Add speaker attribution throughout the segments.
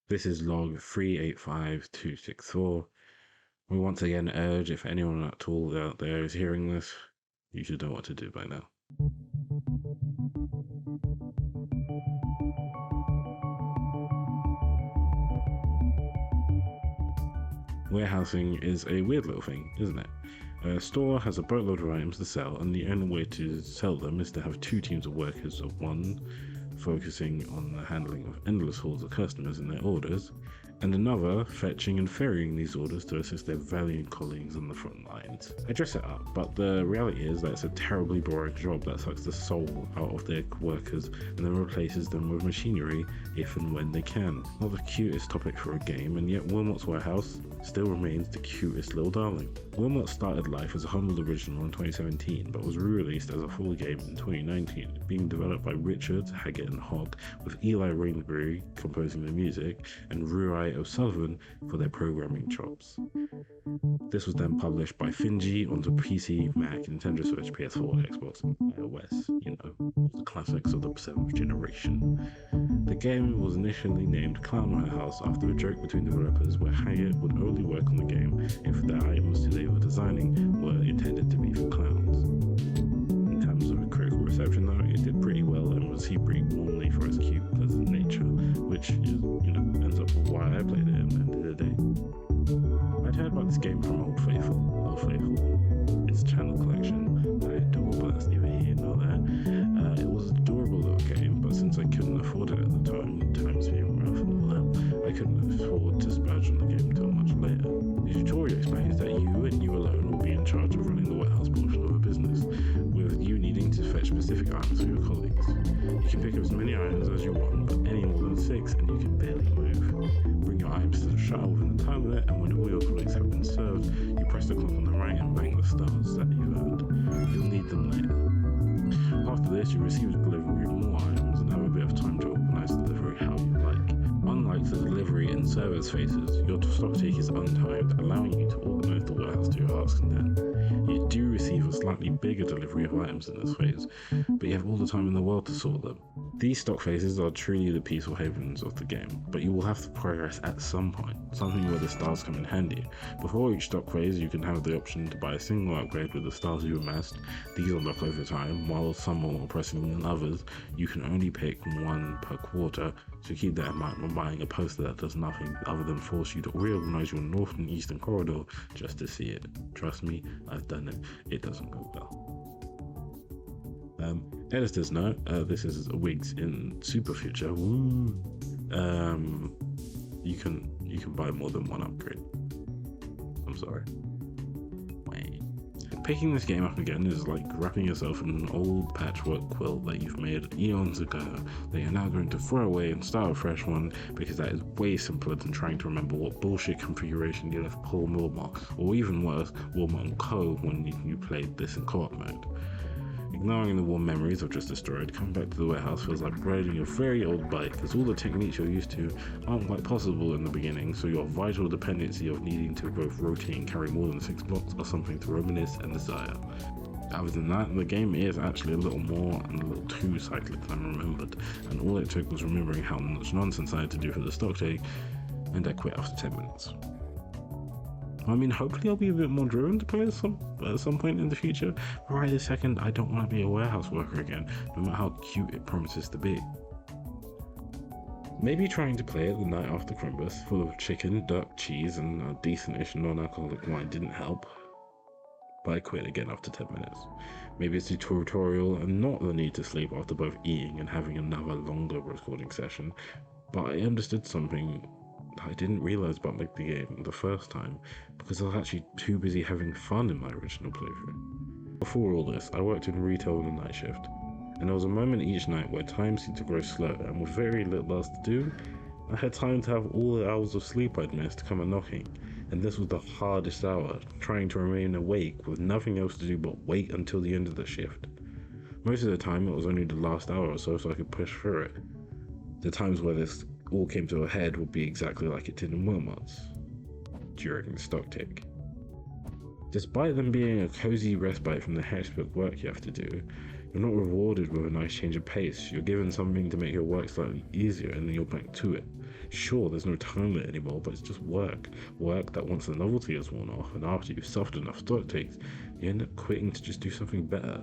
Speaker 1: This is log 385264. We once again urge if anyone at all out there is hearing this, you should know what to do by now. Warehousing is a weird little thing, isn't it? A store has a boatload of items to sell, and the only way to sell them is to have two teams of workers, of one focusing on the handling of endless hordes of customers and their orders, and another fetching and ferrying these orders to assist their valiant colleagues on the front lines. I dress it up, but the reality is that it's a terribly boring job that sucks the soul out of their workers and then replaces them with machinery if and when they can. Not the cutest topic for a game, and yet Wilmot's warehouse still remains the cutest little darling. Wilmot started life as a humble original in 2017, but was re-released as a full game in 2019, being developed by Richard, Haggett and Hogg, with Eli Rainbury composing the music and Ruai O'Sullivan for their programming chops. This was then published by Finji onto PC, Mac, Nintendo Switch, PS4, Xbox, and iOS, the classics of the 7th generation. The game was initially named Clown Warehouse after a joke between developers where Haggett would only work on the game if the items they were designing were intended to be for clowns. In terms of critical reception though, it did pretty well and was heaped warmly for its cute, pleasant nature, which is, ends up with why I played it at the end of the day. I'd heard about this game from Old Faithful, its channel collection, I adore, but that's neither here nor there. It was an adorable little game, but since I couldn't afford it at the time, times being rough and all that, I couldn't afford to splurge on the game until much later. The tutorial explains that you and you alone will be in charge of running the warehouse portion of a business, with you needing to fetch specific items for your colleagues. You can pick up as many items as you want, but any more than 6 and you can barely move. Bring your items to the shuttle within the time limit, and when all your colleagues have been served, you press the clock on the right and bang the stars that you've earned. You'll need them later. After this, you receive a delivery of more items and have a bit of time to organise the delivery how you like. Unlike the delivery in service phases, your stock take is untimed, allowing you to organise the warehouse to your heart's content. You do receive a slightly bigger delivery of items in this phase, but you have all the time in the world to sort them. These stock phases are truly the peaceful havens of the game, but you will have to progress at some point, something where the stars come in handy. Before each stock phase, you can have the option to buy a single upgrade with the stars you amassed. These unlock over time, while some are more pressing than others. You can only pick one per quarter, so keep that in mind when buying a poster that does nothing other than force you to reorganize your north and eastern corridor just to see it. Trust me, I've done it. It doesn't go well. Editor's note, this is Wiggz in Super Future. Woo! You can buy more than one upgrade. I'm sorry. Wait. Picking this game up again is like wrapping yourself in an old patchwork quilt that you've made eons ago that you're now going to throw away and start a fresh one, because that is way simpler than trying to remember what bullshit configuration you left Paul Wilmot, or even worse, Wilmot & Co. when you played this in co-op mode. Ignoring the warm memories I've just destroyed, coming back to the warehouse feels like riding a very old bike, as all the techniques you're used to aren't quite possible in the beginning, so your vital dependency of needing to both rotate and carry more than 6 blocks are something to reminisce and desire. Other than that, the game is actually a little more and a little too cyclic than I remembered, and all it took was remembering how much nonsense I had to do for the stock take, and I quit after 10 minutes. I mean, hopefully I'll be a bit more driven to play at some point in the future, but right this second, I don't want to be a warehouse worker again, no matter how cute it promises to be. Maybe trying to play it the night after Crimbus, full of chicken, duck, cheese, and a decent-ish non-alcoholic wine didn't help, but I quit again after 10 minutes. Maybe it's the tutorial and not the need to sleep after both eating and having another longer recording session, but I understood something I didn't realise about the game the first time, because I was actually too busy having fun in my original playthrough. Before all this, I worked in retail on a night shift, and there was a moment each night where time seemed to grow slow, and with very little else to do, I had time to have all the hours of sleep I'd missed come a-knocking, and this was the hardest hour, trying to remain awake with nothing else to do but wait until the end of the shift. Most of the time it was only the last hour or so I could push through it. The times where this all came to a head would be exactly like it did in Wilmot's, during the stock take. Despite them being a cozy respite from the hectic work you have to do, you're not rewarded with a nice change of pace. You're given something to make your work slightly easier and then you're back to it. Sure, there's no timer anymore, but it's just work. Work that once the novelty has worn off, and after you've suffered enough stock takes, you end up quitting to just do something better.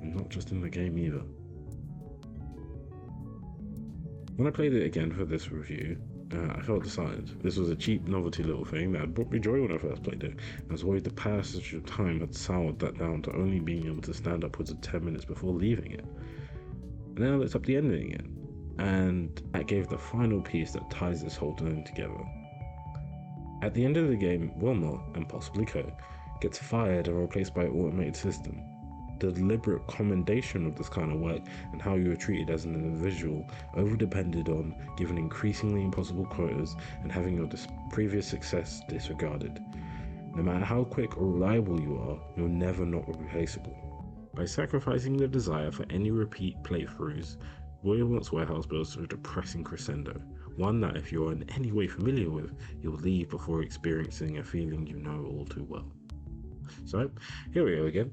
Speaker 1: Not just in the game either. When I played it again for this review, I felt disheartened. This was a cheap novelty little thing that had brought me joy when I first played it. I was worried the passage of time had soured that down to only being able to stand upwards of 10 minutes before leaving it. And then I looked up the ending again, and that gave the final piece that ties this whole thing together. At the end of the game, Wilmot, and possibly Co, gets fired and replaced by an automated system. The deliberate commendation of this kind of work and how you were treated as an individual over-depended on giving increasingly impossible quotas and having your previous success disregarded. No matter how quick or reliable you are, you're never not replaceable. By sacrificing the desire for any repeat playthroughs, Wilmot's warehouse builds to a depressing crescendo, one that if you're in any way familiar with, you'll leave before experiencing a feeling you know all too well. So, here we go again.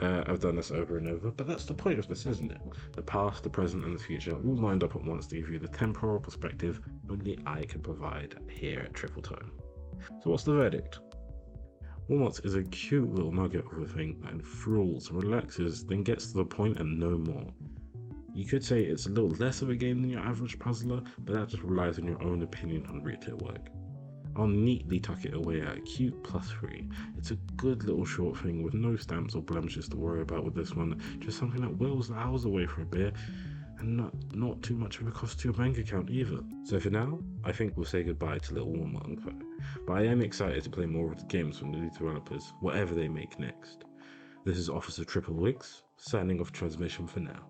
Speaker 1: I've done this over and over, but that's the point of this, isn't it? The past, the present, and the future all lined up at once to give you the temporal perspective only I can provide here at Triple Tone. So what's the verdict? Wilmot is a cute little nugget of a thing that enthralls, relaxes, then gets to the point and no more. You could say it's a little less of a game than your average puzzler, but that just relies on your own opinion on retail work. I'll neatly tuck it away at a cute +3. It's a good little short thing with no stamps or blemishes to worry about with this one, just something that whirls the hours away for a bit, and not too much of a cost to your bank account either. So for now, I think we'll say goodbye to little Wilmot and Co. But I am excited to play more of the games from the new developers, whatever they make next. This is Officer WorkingWiggz, signing off transmission for now.